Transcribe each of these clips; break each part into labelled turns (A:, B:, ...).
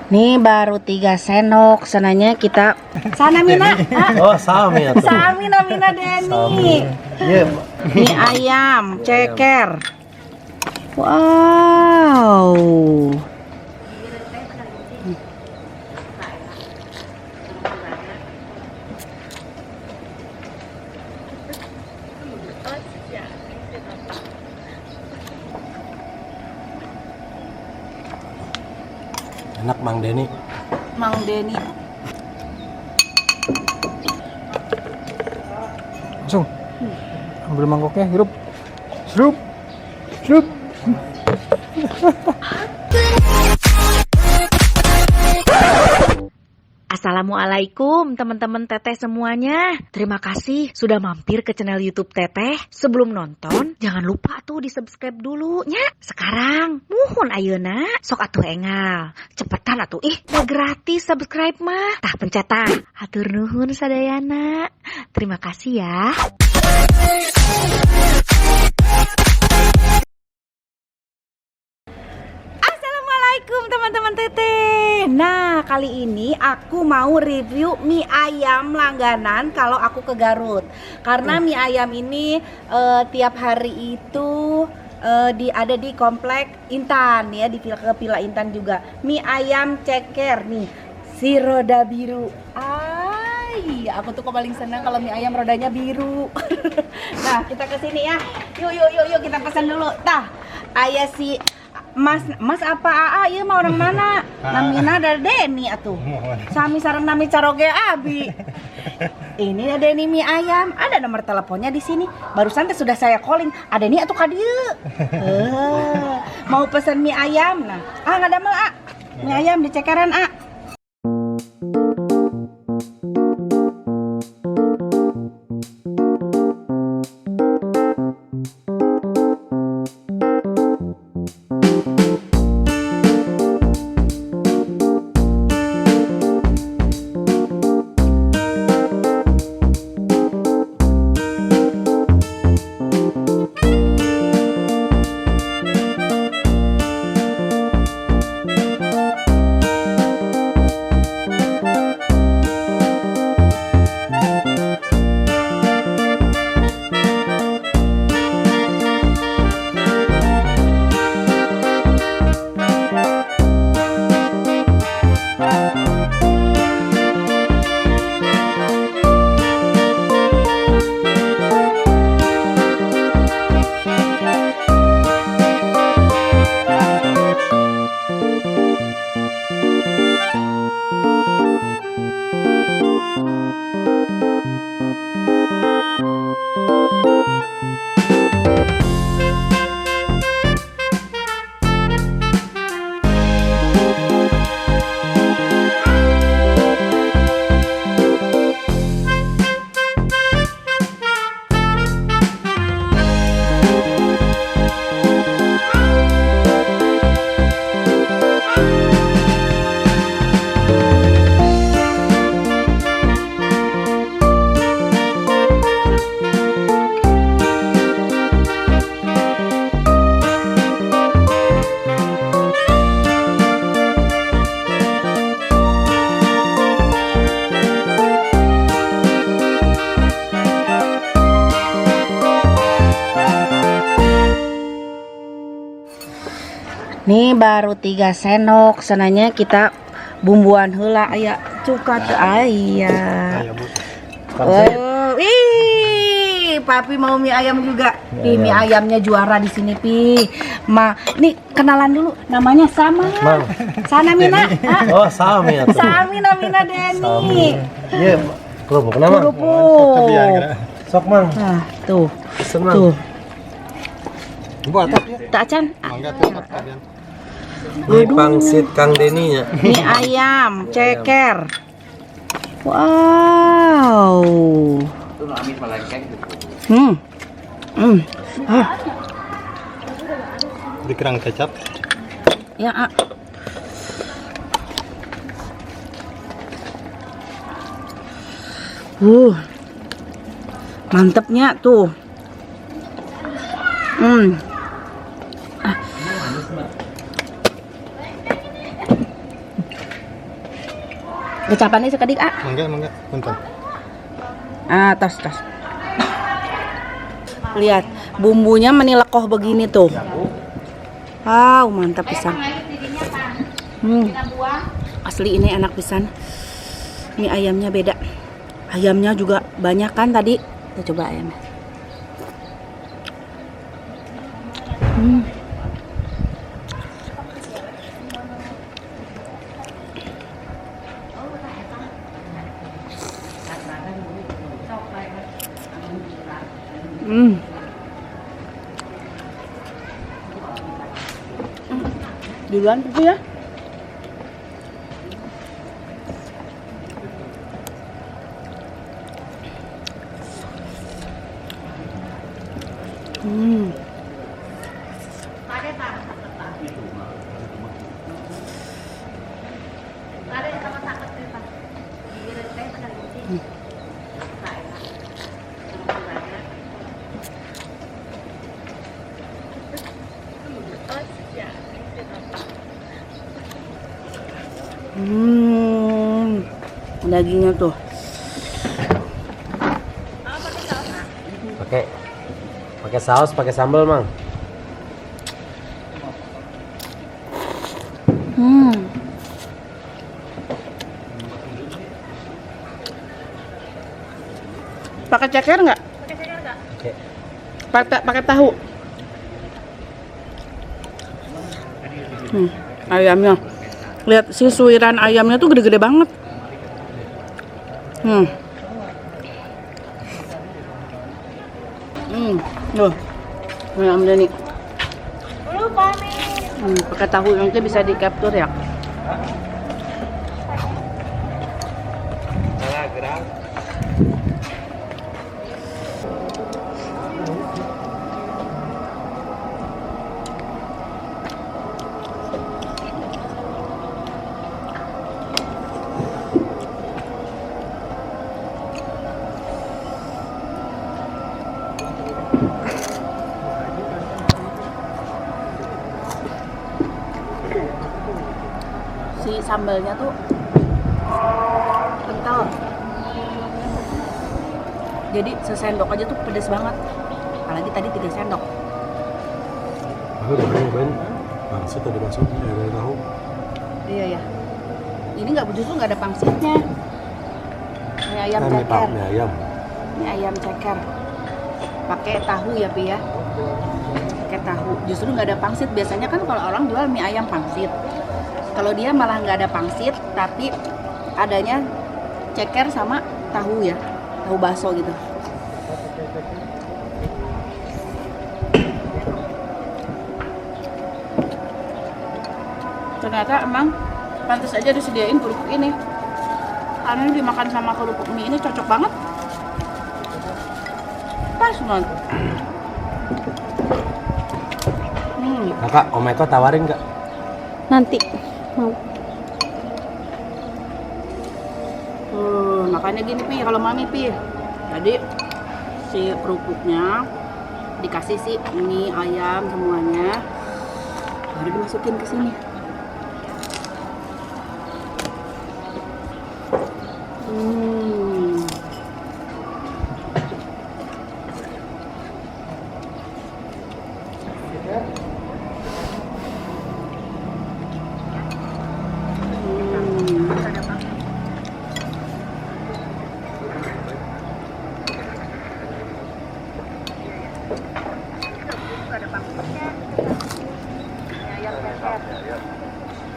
A: Nih baru 3 sendok, sananya kita sana Mina.
B: Oh, sami atuh.
A: Sami Mina Deni.
B: Iya.
A: Mie ayam ceker. Wow.
B: Enak Mang Deni.
A: Mang Deni.
C: Langsung ambil mangkoknya, hirup, serup, serup.
D: Assalamualaikum teman-teman Teteh semuanya. Terima kasih sudah mampir ke channel YouTube Teteh. Sebelum nonton, jangan lupa tuh di subscribe dulu nya. Sekarang, muhun ayeuna, sok atuh engal. Cepetan atuh, udah gratis subscribe mah. Tah pencet tah. Hatur nuhun sadayana. Terima kasih ya.
A: Assalamualaikum teman-teman Teteh. Nah, kali ini aku mau review mie ayam langganan kalau aku ke Garut. Karena mie ayam ini tiap hari itu ada di komplek Intan ya, di Villa Intan juga. Mie ayam ceker nih, si roda biru. Aku tuh kok paling senang kalau mie ayam rodanya biru. Nah, kita ke sini ya. Yuk kita pesan dulu. Tah, aya si Mas apa AA ieu mah orang mana? Namina ada Deni atuh. Sami sareng nami caroge abi. Ini ada Deni mie ayam, ada nomor teleponnya di sini. Barusan teh sudah saya calling. Ada nih atuh ka dieu. Mau pesan mie ayam. Nah, enggak ada mah, mie ayam di cekeran, Nih baru 3 sendok, sananya kita bumbuan heula aya cuka teu aya. Oh, Papi mau mie ayam juga. Nih mie ayamnya juara di sini, Pi. Nih kenalan dulu, namanya sama. Sana Mina.
B: Oh, sami atuh.
A: Sami Mina Deni.
B: Iya, kerupuk nama.
A: Kerupuk.
B: Sok Mang.
A: Nah, tuh.
B: Senang.
A: Tuh.
C: Buat
A: Tak Can.
B: Ini pangsit Kang Deni nya.
A: Mie ayam ceker. Wow.
C: di kerang kecap.
A: Ya, mantepnya tuh. Kecapannya sekedik ah.
C: Mangga, punten.
A: Ah, tos. Lihat, bumbunya menilekoh begini tuh. Wow, mantap pisan. Asli ini enak pisan. Mie ayamnya beda. Ayamnya juga banyak kan tadi. Kita coba ayamnya. Duluan itu ya. Dagingnya tuh.
B: Pakai saus, pakai sambal, Mang.
A: Pakai ceker nggak? Pakai tahu. Ayamnya. Lihat si suiran ayamnya tuh gede-gede banget. Loh. Ayamnya nih. Pakai tahu nanti bisa di capture ya. Si sambalnya tuh kental, jadi sesendok aja tuh pedes banget, apalagi tadi 3 sendok.
C: Pangsit tadi masuk, ada tahu.
A: Iya ya, ini justru nggak ada pangsitnya. Mie ayam ceker, mie ayam ceker pakai tahu ya Pi ya, pakai tahu, justru nggak ada pangsit. Biasanya kan kalau orang jual mie ayam pangsit, kalau dia malah nggak ada pangsit, tapi adanya ceker sama tahu ya, tahu bakso gitu. Ternyata emang pantas aja disediain kerupuk ini, karena ini dimakan sama kerupuk mie ini cocok banget, pas banget.
B: Kakak, Om Eko tawarin nggak?
A: Nanti mau. Makanya gini Pi, kalau Mami Pi. Jadi si kerupuknya dikasih si mie ayam semuanya, baru dimasukin ke sini.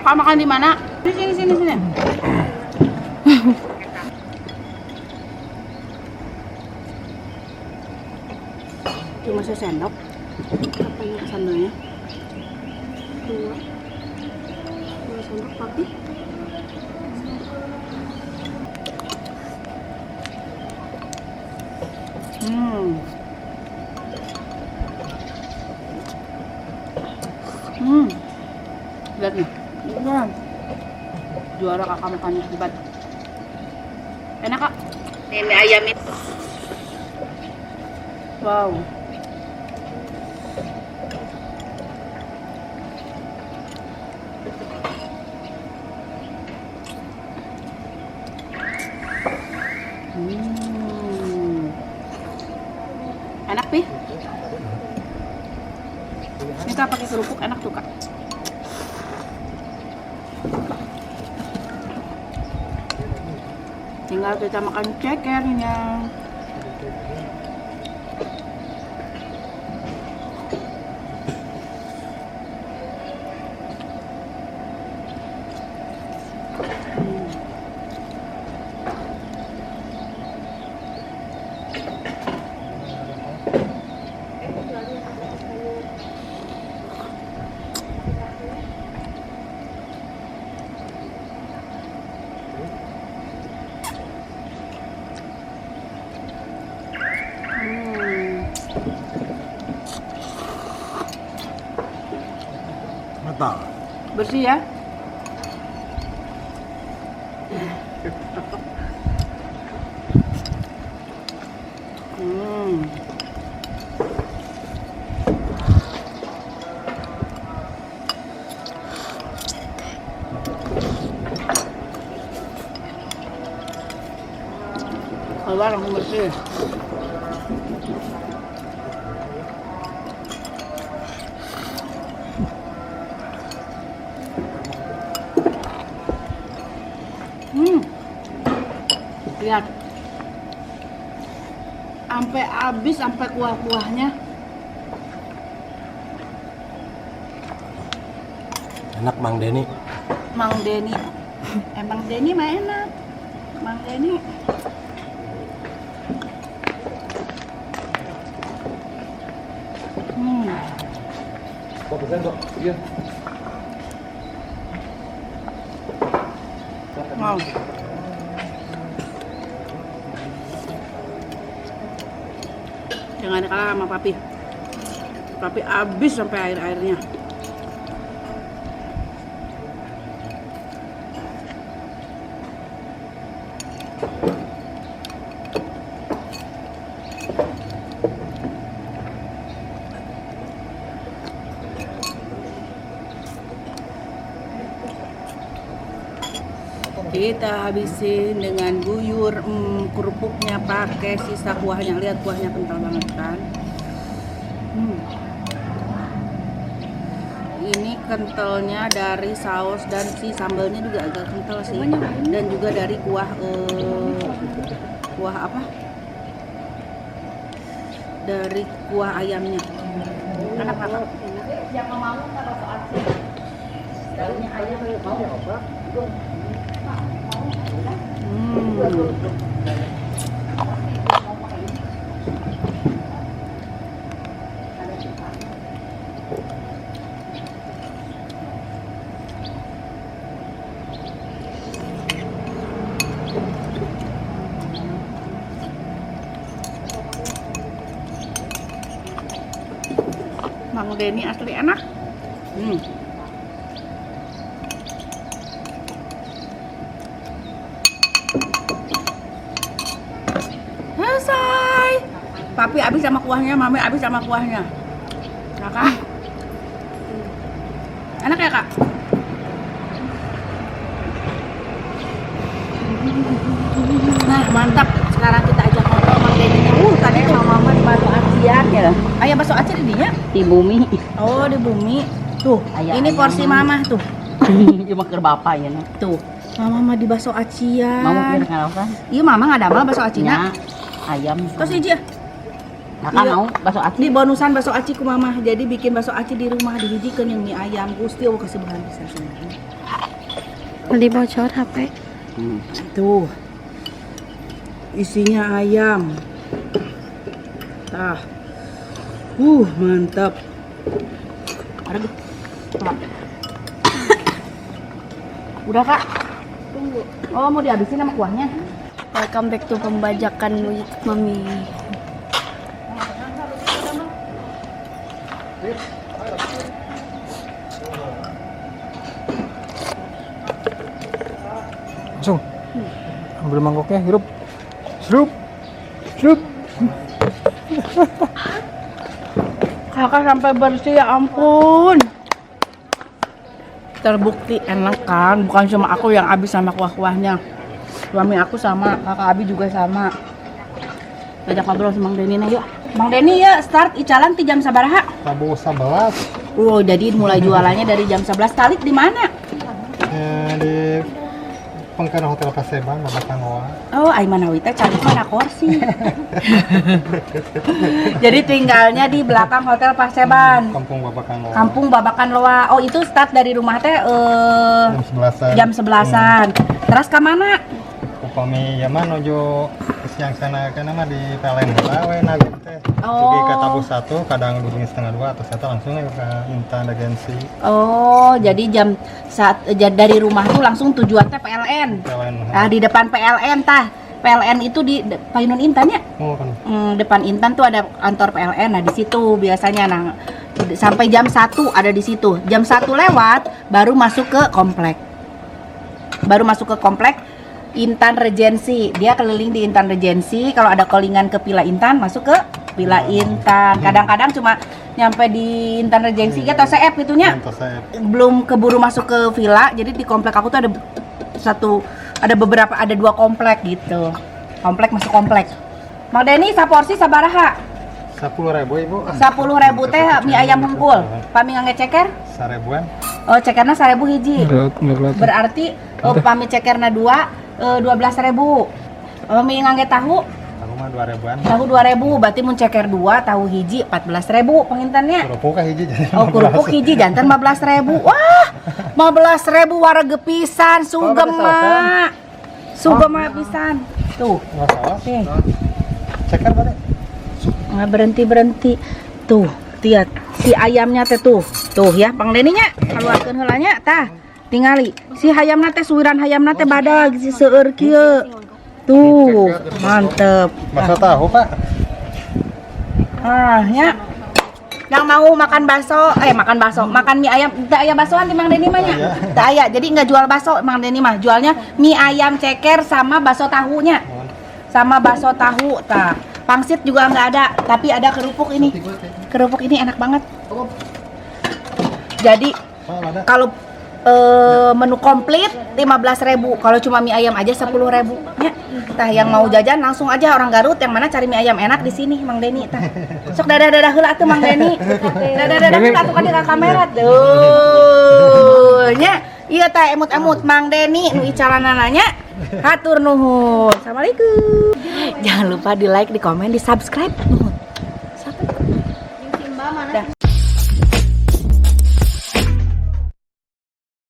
A: Kakak makan di mana? Sini. Cuma sesendok. Apa yang sambelnya? 2 sendok papi. Lihat nih. Juara kakak makannya hebat. Enak Kak. Ini ayam itu. Wow. kerupuk enak tuh Kak. Tinggal kita makan cekernya.
C: Mata.
A: Bersih ya. Keluar langsung bersih. Lihat, sampai habis, sampai kuah-kuahnya.
B: Enak Mang Denny.
A: Mang Denny, emang Denny mah enak. Mang Denny.
B: Kok pesan kok? Iya.
A: Mau. Jangan kalah sama papi. Papi habis sampai air-airnya. Kita habisin dengan guyur kerupuknya pakai sisa kuahnya. Lihat kuahnya kental banget kan. Ini kentalnya dari saus dan si sambalnya juga agak kental sih. Dan juga dari kuah kuah apa? Dari kuah ayamnya. Enak banget. Yang mau nggak bakso aci? Daunnya ayam mau apa? Mang Denny asli enak. Selesai. Papi habis sama kuahnya, mami habis sama kuahnya. Kakak. Enak ya Kak? Nah mantap. Sekarang kita ajak ngobrol Mang Denny. Tadi sama mama di bakso acian ya. Ayam bakso aci di dinya?
E: Di bumi.
A: Oh di bumi. Tuh.
E: Ayam,
A: ini porsi mama tuh.
E: Cuma ke bapak ya.
A: Tuh. Mama di bakso acian.
E: Mama pilih ngalasan.
A: Iya mama nggak ada mah bakso acinya.
E: Ayam.
A: Terus aja.
E: Kakak
A: Iya.
E: mau bakso aci?
A: Di bonusan bakso aci ku mama. Jadi bikin bakso aci di rumah dihijikan yang mie ayam. Gusti aku kasih bahan bisa sebenarnya.
F: Beli bocor HP.
A: Tuh. Isinya ayam. Tah. Mantap. Aduh. Coba. Udah Kak?
F: Tunggu.
A: Oh mau dihabisin sama kuahnya?
F: Welcome back to pembajakan YouTube Mami.
C: Langsung. Ambil mangkoknya, hirup. Serup. Serup.
A: Kakak sampai bersih ya ampun. Terbukti enak kan, bukan cuma aku yang habis sama kuah-kuahnya. Suami aku sama, kakak Abi juga sama. Ajak ngobrol sama Mang Denny yuk. Mang Denny ya start icalan ti jam sabaraha?
C: Prabowo 11.
A: Oh, jadi mulai jualannya dari jam 11. Talik di mana?
C: Di Pengkena Hotel Paseban, Babakan Oa.
A: Oh, Aiman Awita cari mana kursi. Jadi tinggalnya di belakang Hotel Paseban.
C: Kampung Babakan Oa.
A: Kampung Babakan Loa. Oh, itu start dari rumah teh
C: Jam 11-an.
A: jam 11-an. Terus ke mana?
C: Upami zaman nuju siang sana kana mah di PLN heula we na teh.
A: Oh.
C: Sugi ka Tabu 1, kadang duduk setengah 2 atau satu langsung ke Intan Agensi.
A: Oh, jadi dari rumah tuh langsung tujuan teh PLN.
C: PLN.
A: Ah, di depan PLN tah. PLN itu di Painun Intan ya?
C: Oh kan.
A: Depan Intan tuh ada kantor PLN. Nah, di situ biasanya sampai jam 1 ada di situ. Jam 1 lewat baru masuk ke komplek. Intan Regency. Dia keliling di Intan Regency. Kalau ada callingan ke Villa Intan, masuk ke Villa Intan. Kadang-kadang cuma nyampe di Intan Regency atau CF itunya. Belum keburu masuk ke villa. Jadi di komplek aku tuh ada 2 komplek gitu. Komplek masuk komplek. Mang Deni saporsi sabaraha?
C: 10.000 Ibu.
A: 10.000 teh mie ayam hungkul. Pami ngangge ceker?
C: 1.000-an.
A: Oh, cekerna 1.000 hiji.
C: Nggak kelihatan.
A: Berarti pami cekerna 2 12.000. Pami ngangge tahu?
C: Aku mah 2.000-an.
A: Tahu 2.000, berarti mun ceker 2, tahu hiji 14.000 pengintannya.
C: Kerupuk ka hiji jadi.
A: Oh, kerupuk hiji jantan 15.000. Wah, 15.000 warga pisan sugem mah. Sugem mah pisan. Tuh.
C: Enggak salah.
A: Oke.
C: Ceker bade.
A: Nggak berhenti. Tuh, lihat si ayamnya teh tuh. Tuh ya, Bang Deninya keluarkeun heulanya tah. Tingali si hayamna teh suwiran hayamna teh badag si seueur kieu. Tuh, mantep.
C: Bakso tahu, Pak.
A: Ah, ya. Yang mau makan makan mie ayam, teu aya baksoan di Mang Deni mah nya. Teu aya, jadi nggak jual bakso Mang Deni mah, jualnya mie ayam ceker sama bakso tahunya. Sama bakso tahu tah. Pangsit juga nggak ada, tapi ada kerupuk ini. Kerupuk ini enak banget. Jadi kalau menu komplit 15.000, kalau cuma mie ayam aja 10.000 ya. Tah yang mau jajan langsung aja orang Garut yang mana cari mie ayam enak di sini Mang Deni tah. Sok dadah heula atuh Mang Deni. Dadah heula atuh kan di kamera tuh. Nya ieu teh emut-emut Mang Deni nu icaranana nya. Hatur nuhun. Assalamualaikum. Jangan lupa di like, di komen, di subscribe. Nuhun. Dah.